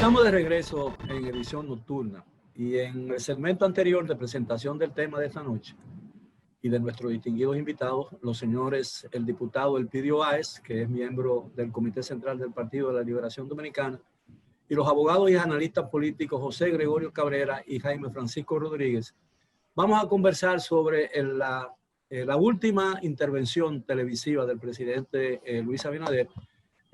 Estamos de regreso en edición nocturna y en el segmento anterior de presentación del tema de esta noche y de nuestros distinguidos invitados, los señores, el diputado Elpidio Báez, que es miembro del Comité Central del Partido de la Liberación Dominicana, y los abogados y analistas políticos José Gregorio Cabrera y Jaime Francisco Rodríguez, vamos a conversar sobre la última intervención televisiva del presidente Luis Abinader,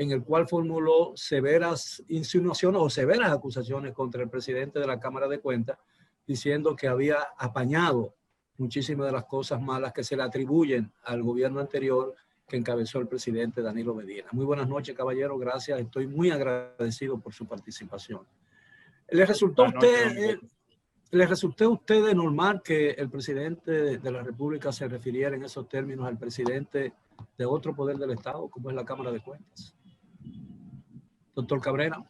en el cual formuló severas insinuaciones o severas acusaciones contra el presidente de la Cámara de Cuentas, diciendo que había apañado muchísimas de las cosas malas que se le atribuyen al gobierno anterior que encabezó el presidente Danilo Medina. Muy buenas noches, caballero, gracias. Estoy muy agradecido por su participación. ¿Le resultó a usted de normal que el presidente de la República se refiriera en esos términos al presidente de otro poder del Estado, como es la Cámara de Cuentas? Doctor Cabrera.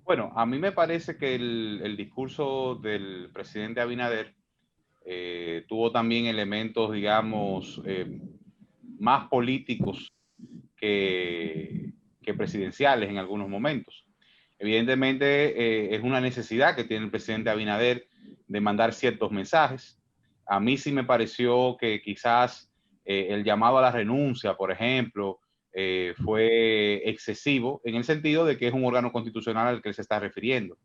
Bueno, a mí me parece que el discurso del presidente Abinader tuvo también elementos, digamos, más políticos que presidenciales en algunos momentos. Evidentemente, es una necesidad que tiene el presidente Abinader de mandar ciertos mensajes. A mí sí me pareció que quizás el llamado a la renuncia, por ejemplo, fue excesivo en el sentido de que es un órgano constitucional al que él se está refiriendo.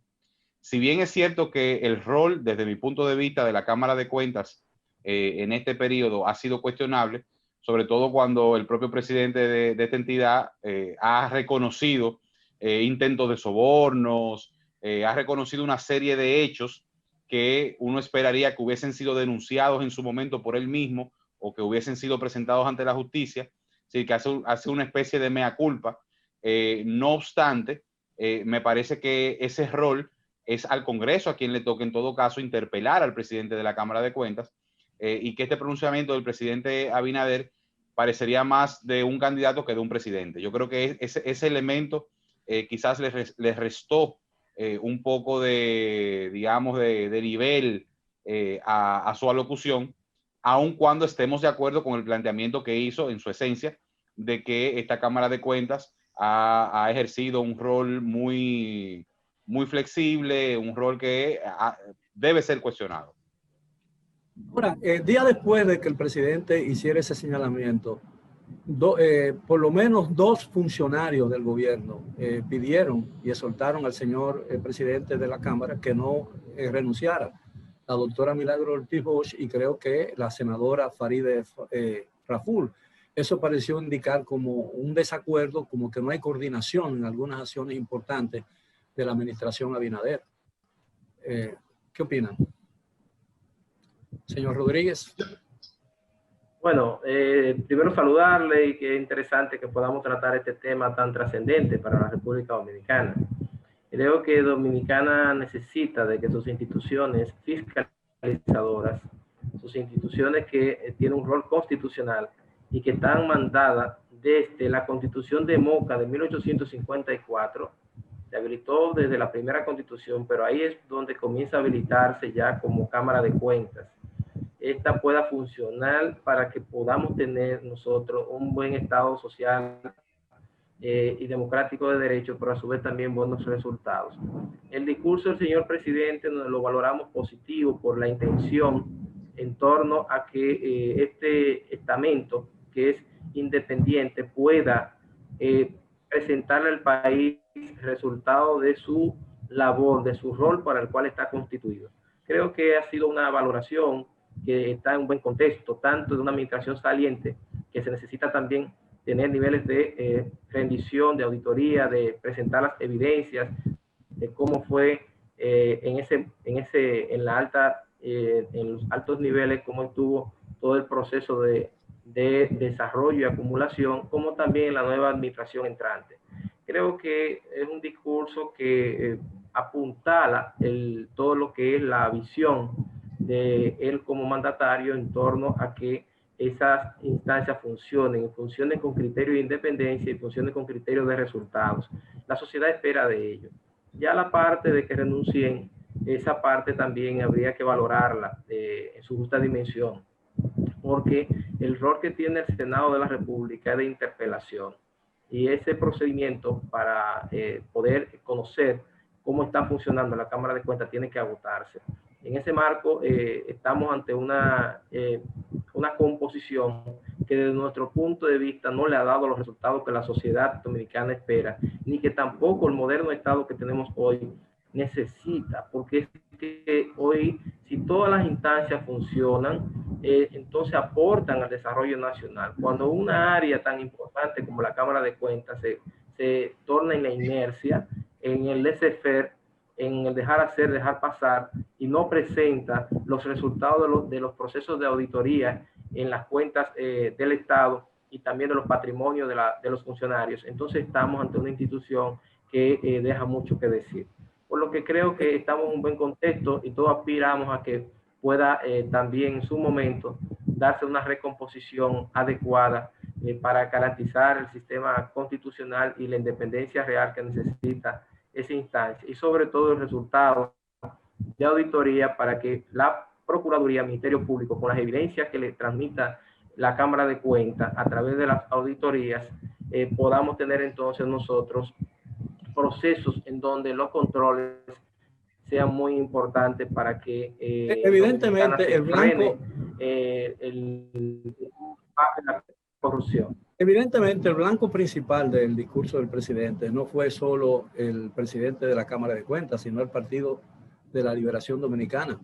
Si bien es cierto que el rol, desde mi punto de vista, de la Cámara de Cuentas en este periodo ha sido cuestionable, sobre todo cuando el propio presidente de esta entidad ha reconocido intentos de sobornos, ha reconocido una serie de hechos que uno esperaría que hubiesen sido denunciados en su momento por él mismo o que hubiesen sido presentados ante la justicia. Sí, que hace una especie de mea culpa. No obstante, me parece que ese rol es al Congreso a quien le toca en todo caso interpelar al presidente de la Cámara de Cuentas y que este pronunciamiento del presidente Abinader parecería más de un candidato que de un presidente. Yo creo que ese elemento quizás les restó un poco de, digamos, de nivel a su alocución, aun cuando estemos de acuerdo con el planteamiento que hizo en su esencia de que esta Cámara de Cuentas ha ejercido un rol muy flexible, un rol que debe ser cuestionado. Ahora, día después de que el presidente hiciera ese señalamiento, por lo menos dos funcionarios del gobierno pidieron y exhortaron al señor presidente de la Cámara que no renunciara. La doctora Milagro Ortiz Bosch y creo que la senadora Farideh Raful. Eso pareció indicar como un desacuerdo, como que no hay coordinación en algunas acciones importantes de la administración Abinader. ¿Qué opinan? Señor Rodríguez. Bueno, primero saludarle y qué interesante que podamos tratar este tema tan trascendente para la República Dominicana. Creo que Dominicana necesita de que sus instituciones fiscalizadoras, sus instituciones que tienen un rol constitucional y que están mandadas desde la Constitución de Moca de 1854, se habilitó desde la primera Constitución, pero ahí es donde comienza a habilitarse ya como Cámara de Cuentas. Esta pueda funcionar para que podamos tener nosotros un buen Estado social y democrático de derecho, pero a su vez también buenos resultados. El discurso del señor presidente lo valoramos positivo por la intención en torno a que este estamento, que es independiente, pueda presentarle al país resultado de su labor, de su rol para el cual está constituido. Creo que ha sido una valoración que está en un buen contexto, tanto de una administración saliente, que se necesita también tener niveles de rendición, de auditoría, de presentar las evidencias de cómo fue en los altos niveles, cómo estuvo todo el proceso de desarrollo y acumulación, como también en la nueva administración entrante. Creo que es un discurso que apuntala todo lo que es la visión de él como mandatario en torno a que esas instancias funcionen con criterio de independencia y funcionen con criterio de resultados. La sociedad espera de ello. Ya la parte de que renuncien, esa parte también habría que valorarla en su justa dimensión, porque el rol que tiene el Senado de la República es de interpelación. Y ese procedimiento para poder conocer cómo está funcionando la Cámara de Cuentas tiene que agotarse. En ese marco, estamos ante una composición que desde nuestro punto de vista no le ha dado los resultados que la sociedad dominicana espera, ni que tampoco el moderno Estado que tenemos hoy necesita, porque es que hoy, si todas las instancias funcionan, entonces aportan al desarrollo nacional. Cuando una área tan importante como la Cámara de Cuentas se torna en la inercia, en el laissez-faire, en el dejar hacer, dejar pasar, y no presenta los resultados de los procesos de auditoría en las cuentas del Estado y también de los patrimonios de los funcionarios, entonces estamos ante una institución que deja mucho que decir. Por lo que creo que estamos en un buen contexto y todos aspiramos a que pueda también en su momento darse una recomposición adecuada para garantizar el sistema constitucional y la independencia real que necesita esa instancia, y sobre todo el resultado de auditoría para que la Procuraduría, Ministerio Público, con las evidencias que le transmita la Cámara de Cuentas a través de las auditorías, podamos tener entonces nosotros procesos en donde los controles sean muy importantes para que evidentemente el blanco la corrupción. Evidentemente, el blanco principal del discurso del presidente no fue solo el presidente de la Cámara de Cuentas, sino el Partido de la Liberación Dominicana.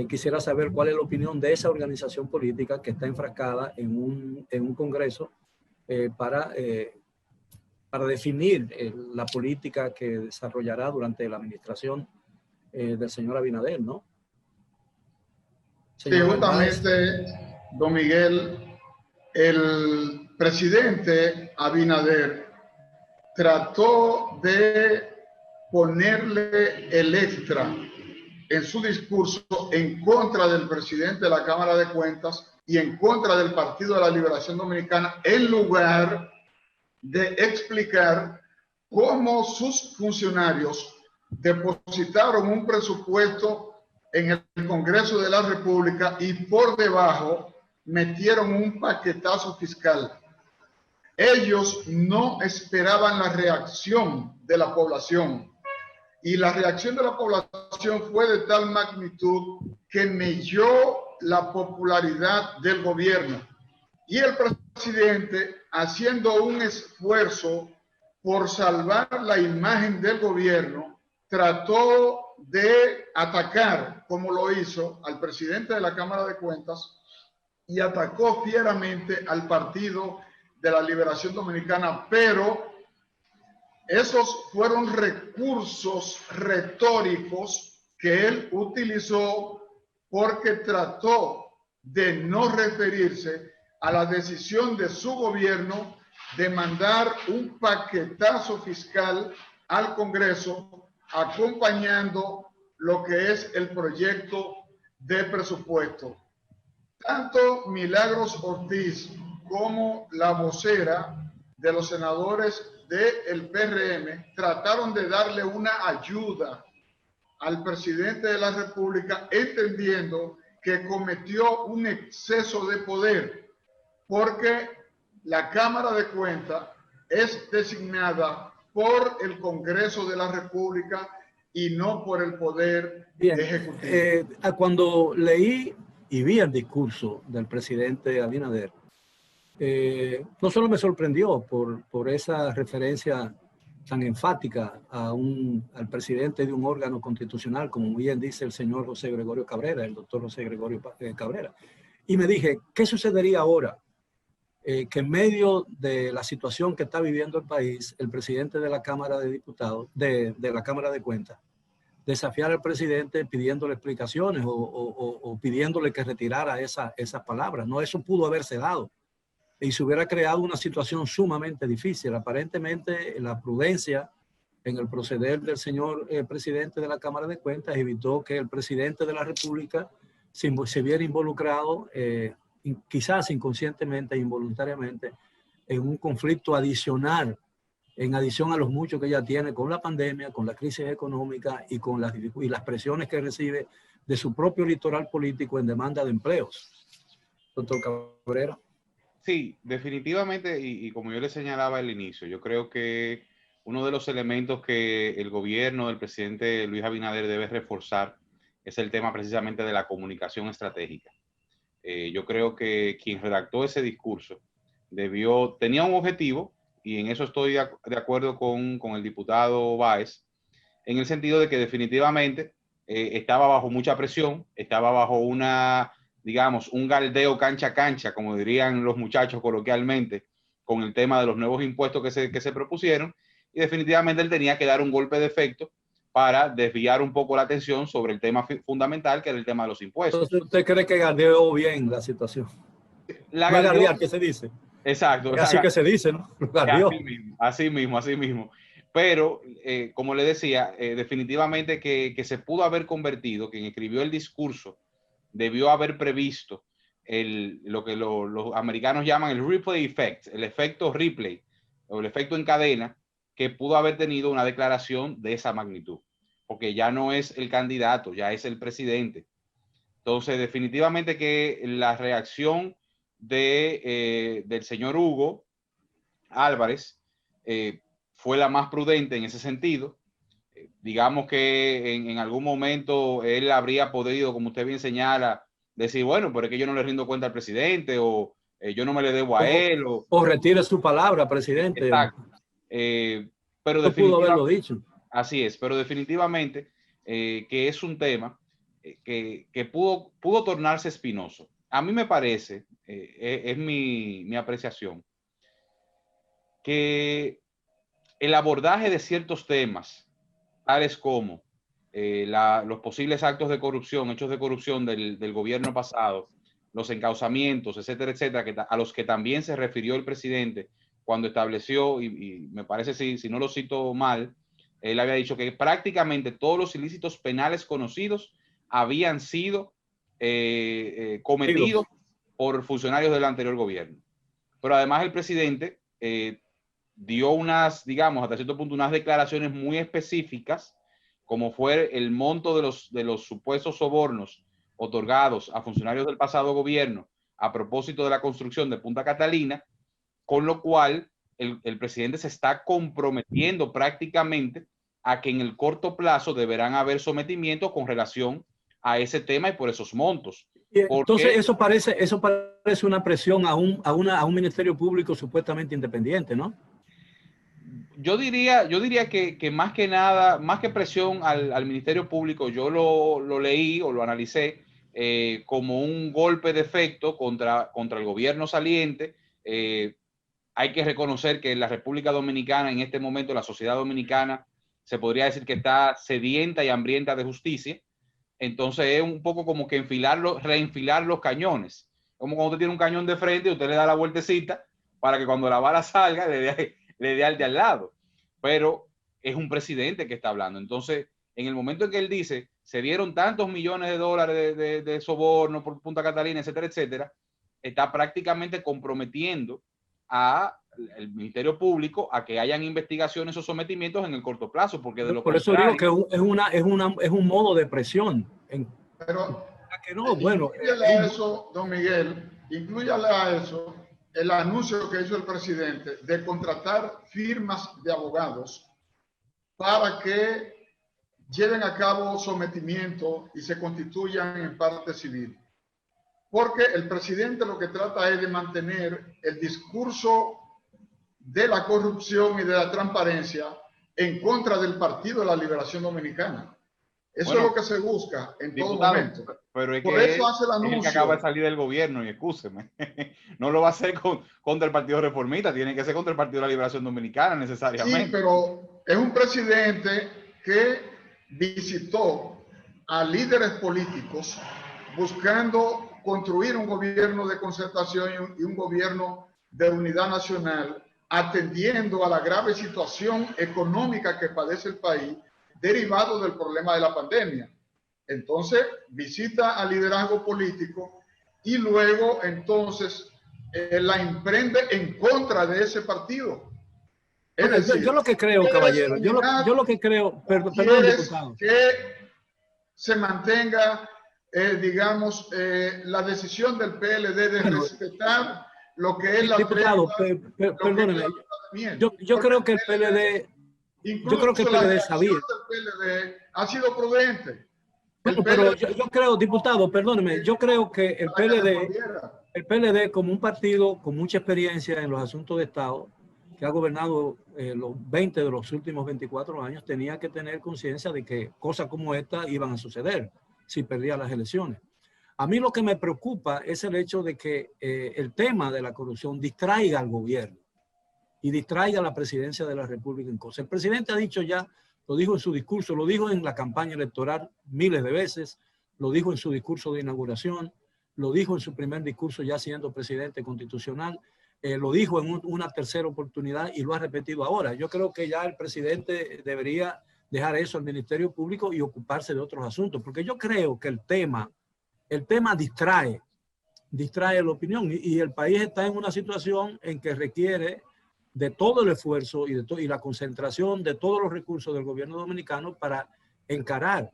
Quisiera saber cuál es la opinión de esa organización política que está enfrascada en un congreso para definir la política que desarrollará durante la administración del señor Abinader, ¿no? Sí, justamente, don Miguel, el presidente Abinader trató de ponerle el extra en su discurso en contra del presidente de la Cámara de Cuentas y en contra del Partido de la Liberación Dominicana, en lugar de explicar cómo sus funcionarios depositaron un presupuesto en el Congreso de la República y por debajo metieron un paquetazo fiscal. Ellos no esperaban la reacción de la población, y la reacción de la población fue de tal magnitud que melló la popularidad del gobierno. Y el presidente, haciendo un esfuerzo por salvar la imagen del gobierno, trató de atacar, como lo hizo, al presidente de la Cámara de Cuentas, y atacó fieramente al Partido de la Liberación Dominicana, pero esos fueron recursos retóricos que él utilizó porque trató de no referirse a la decisión de su gobierno de mandar un paquetazo fiscal al Congreso, acompañando lo que es el proyecto de presupuesto. Tanto Milagros Ortiz como la vocera de los senadores del PRM trataron de darle una ayuda al presidente de la República, entendiendo que cometió un exceso de poder, porque la Cámara de Cuentas es designada por el Congreso de la República y no por el Poder Ejecutivo. Cuando leí y vi el discurso del presidente Abinader, no solo me sorprendió por esa referencia tan enfática al presidente de un órgano constitucional, como bien dice el señor José Gregorio Cabrera, el doctor José Gregorio Cabrera. Y me dije, ¿qué sucedería ahora? Que en medio de la situación que está viviendo el país, el presidente de la Cámara de Diputados, de la Cámara de Cuentas, desafiar al presidente pidiéndole explicaciones o pidiéndole que retirara esas palabras. No, eso pudo haberse dado y se hubiera creado una situación sumamente difícil. Aparentemente, la prudencia en el proceder del señor presidente de la Cámara de Cuentas evitó que el presidente de la República se viera involucrado, quizás inconscientemente e involuntariamente, en un conflicto adicional, en adición a los muchos que ya tiene con la pandemia, con la crisis económica y con las presiones que recibe de su propio litoral político en demanda de empleos. Doctor Cabrera. Sí, definitivamente, y como yo le señalaba al inicio, yo creo que uno de los elementos que el gobierno del presidente Luis Abinader debe reforzar es el tema precisamente de la comunicación estratégica. Yo creo que quien redactó ese discurso tenía un objetivo, y en eso estoy de acuerdo con el diputado Báez, en el sentido de que definitivamente estaba bajo mucha presión, estaba bajo digamos, un galdeo cancha a cancha, como dirían los muchachos coloquialmente, con el tema de los nuevos impuestos que se propusieron, y definitivamente él tenía que dar un golpe de efecto para desviar un poco la atención sobre el tema fundamental, que era el tema de los impuestos. Entonces, ¿usted cree que galdeó bien la situación? La galdear, ¿qué se dice? Exacto. Es así que se dice, ¿no? Así mismo. Pero, como le decía, definitivamente que se pudo haber convertido, quien escribió el discurso debió haber previsto lo que los americanos llaman el replay effect, el efecto replay, o el efecto en cadena, que pudo haber tenido una declaración de esa magnitud, porque ya no es el candidato, ya es el presidente. Entonces, definitivamente que la reacción del señor Hugo Álvarez fue la más prudente en ese sentido. Digamos que en algún momento él habría podido, como usted bien señala, decir, bueno, pero es que yo no le rindo cuenta al presidente, o yo no me le debo a él. O retire su palabra, presidente. Exacto. Pero no pudo haberlo dicho. Así es, pero definitivamente que es un tema que pudo tornarse espinoso. A mí me parece, es mi apreciación, que el abordaje de ciertos temas, tales como los posibles actos de corrupción, hechos de corrupción del gobierno pasado, los encauzamientos, etcétera, etcétera, a los que también se refirió el presidente cuando estableció, y me parece, si no lo cito mal, él había dicho que prácticamente todos los ilícitos penales conocidos habían sido cometidos por funcionarios del anterior gobierno. Pero además el presidente dio digamos, hasta cierto punto, unas declaraciones muy específicas, como fue el monto de los supuestos sobornos otorgados a funcionarios del pasado gobierno a propósito de la construcción de Punta Catalina, con lo cual el presidente se está comprometiendo prácticamente a que en el corto plazo deberán haber sometimientos con relación a ese tema y por esos montos. Entonces eso parece una presión a un ministerio público supuestamente independiente, ¿no? Yo diría que más que nada, más que presión al Ministerio Público, yo lo leí o lo analicé como un golpe de efecto contra el gobierno saliente. Hay que reconocer que en la República Dominicana, en este momento, la sociedad dominicana se podría decir que está sedienta y hambrienta de justicia. Entonces es un poco como que reenfilar los cañones. Como cuando usted tiene un cañón de frente y usted le da la vueltecita para que cuando la bala salga le dé al de al lado. Pero es un presidente que está hablando. Entonces, en el momento en que él dice, se dieron tantos millones de dólares de soborno por Punta Catalina, etcétera, etcétera, está prácticamente comprometiendo al Ministerio Público a que hayan investigaciones o sometimientos en el corto plazo, porque de lo por eso digo que es un modo de presión. Pero que no, bueno, inclúyale a eso, don Miguel, inclúyale a eso el anuncio que hizo el presidente de contratar firmas de abogados para que lleven a cabo sometimiento y se constituyan en parte civil. Porque el presidente lo que trata es de mantener el discurso de la corrupción y de la transparencia en contra del Partido de la Liberación Dominicana. Eso es lo que se busca en todo momento. Pero es por eso hace el anuncio. Es que acaba de salir del gobierno, y excúseme. No lo va a hacer contra el Partido Reformista, tiene que ser contra el Partido de la Liberación Dominicana necesariamente. Sí, pero es un presidente que visitó a líderes políticos buscando construir un gobierno de concertación y un gobierno de unidad nacional, atendiendo a la grave situación económica que padece el país derivado del problema de la pandemia. Entonces visita al liderazgo político y luego entonces la emprende en contra de ese partido. Es decir, yo lo que creo, caballero, yo lo que creo, perdón, diputado, que se mantenga, digamos, la decisión del PLD de respetar lo que es la diputado, perdóneme, yo creo que el PLD Incluso yo creo que el la PLD reacción sabía. del PLD ha sido prudente. Bueno, pero yo creo, diputado, perdóneme, yo creo que el PLD como un partido con mucha experiencia en los asuntos de Estado, que ha gobernado los 20 de los últimos 24 años, tenía que tener conciencia de que cosas como esta iban a suceder si perdía las elecciones. A mí lo que me preocupa es el hecho de que el tema de la corrupción distraiga al gobierno y distraiga a la presidencia de la República en cosas. El presidente ha dicho ya, lo dijo en su discurso, lo dijo en la campaña electoral miles de veces, lo dijo en su discurso de inauguración, lo dijo en su primer discurso ya siendo presidente constitucional, lo dijo en una tercera oportunidad y lo ha repetido ahora. Yo creo que ya el presidente debería dejar eso al Ministerio Público y ocuparse de otros asuntos, porque yo creo que el tema distrae la opinión y el país está en una situación en que requiere de todo el esfuerzo y la concentración de todos los recursos del gobierno dominicano para encarar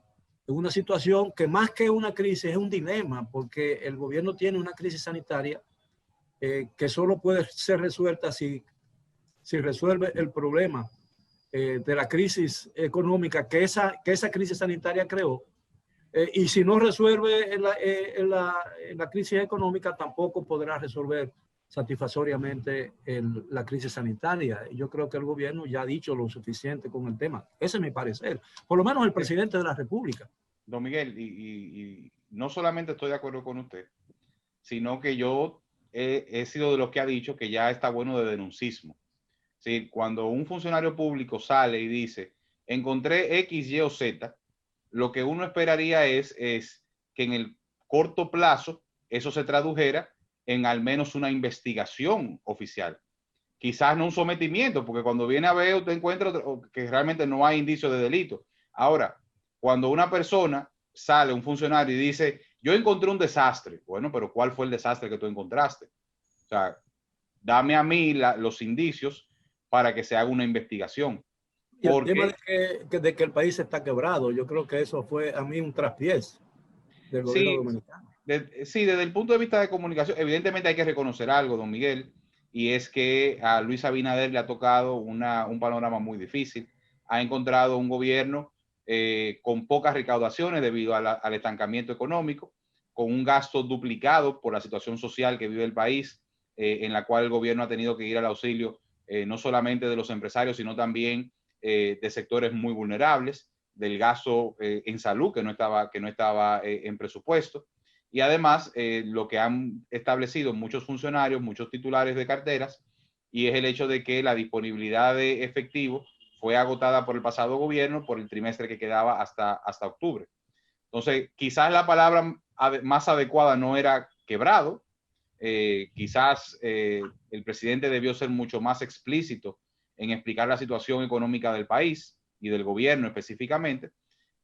una situación que más que una crisis es un dilema, porque el gobierno tiene una crisis sanitaria que solo puede ser resuelta si resuelve el problema de la crisis económica que esa crisis sanitaria creó. Y si no resuelve la crisis económica, tampoco podrá resolver satisfactoriamente la crisis sanitaria. Yo creo que el gobierno ya ha dicho lo suficiente con el tema. Ese es mi parecer. Por lo menos el presidente de la República. Don Miguel, y no solamente estoy de acuerdo con usted, sino que yo he sido de los que ha dicho que ya está bueno de denuncismo. ¿Sí? Cuando un funcionario público sale y dice, encontré X, Y o Z, lo que uno esperaría es que en el corto plazo eso se tradujera en al menos una investigación oficial. Quizás no un sometimiento, porque cuando viene a ver usted encuentra que realmente no hay indicio de delito. Ahora, cuando una persona sale, un funcionario, y dice, yo encontré un desastre. Bueno, pero ¿cuál fue el desastre que tú encontraste? O sea, dame a mí los indicios para que se haga una investigación. Y el tema de que el país está quebrado, yo creo que eso fue a mí un traspiés del gobierno dominicano. Sí, desde el punto de vista de comunicación, evidentemente hay que reconocer algo, don Miguel, y es que a Luis Abinader le ha tocado un panorama muy difícil. Ha encontrado un gobierno con pocas recaudaciones debido al estancamiento económico, con un gasto duplicado por la situación social que vive el país, en la cual el gobierno ha tenido que ir al auxilio no solamente de los empresarios, sino también de sectores muy vulnerables, del gasto en salud que no estaba en presupuesto. Y además, lo que han establecido muchos funcionarios, muchos titulares de carteras, y es el hecho de que la disponibilidad de efectivo fue agotada por el pasado gobierno por el trimestre que quedaba hasta octubre. Entonces, quizás la palabra más adecuada no era quebrado, quizás el presidente debió ser mucho más explícito en explicar la situación económica del país y del gobierno específicamente,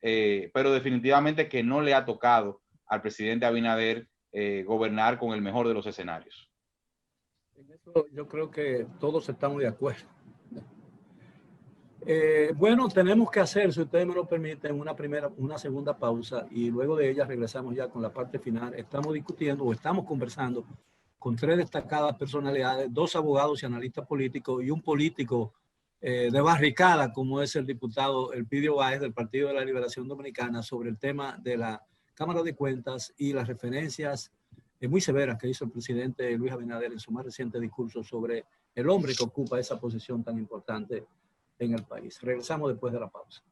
pero definitivamente que no le ha tocado al presidente Abinader gobernar con el mejor de los escenarios. En eso yo creo que todos estamos de acuerdo. Bueno, tenemos que hacer, si ustedes me lo permiten, una segunda pausa y luego de ella regresamos ya con la parte final. Estamos discutiendo o estamos conversando con tres destacadas personalidades, dos abogados y analistas políticos y un político de barricada como es el diputado Elpidio Báez del Partido de la Liberación Dominicana sobre el tema de la Cámara de Cuentas y las referencias muy severas que hizo el presidente Luis Abinader en su más reciente discurso sobre el hombre que ocupa esa posición tan importante en el país. Regresamos después de la pausa.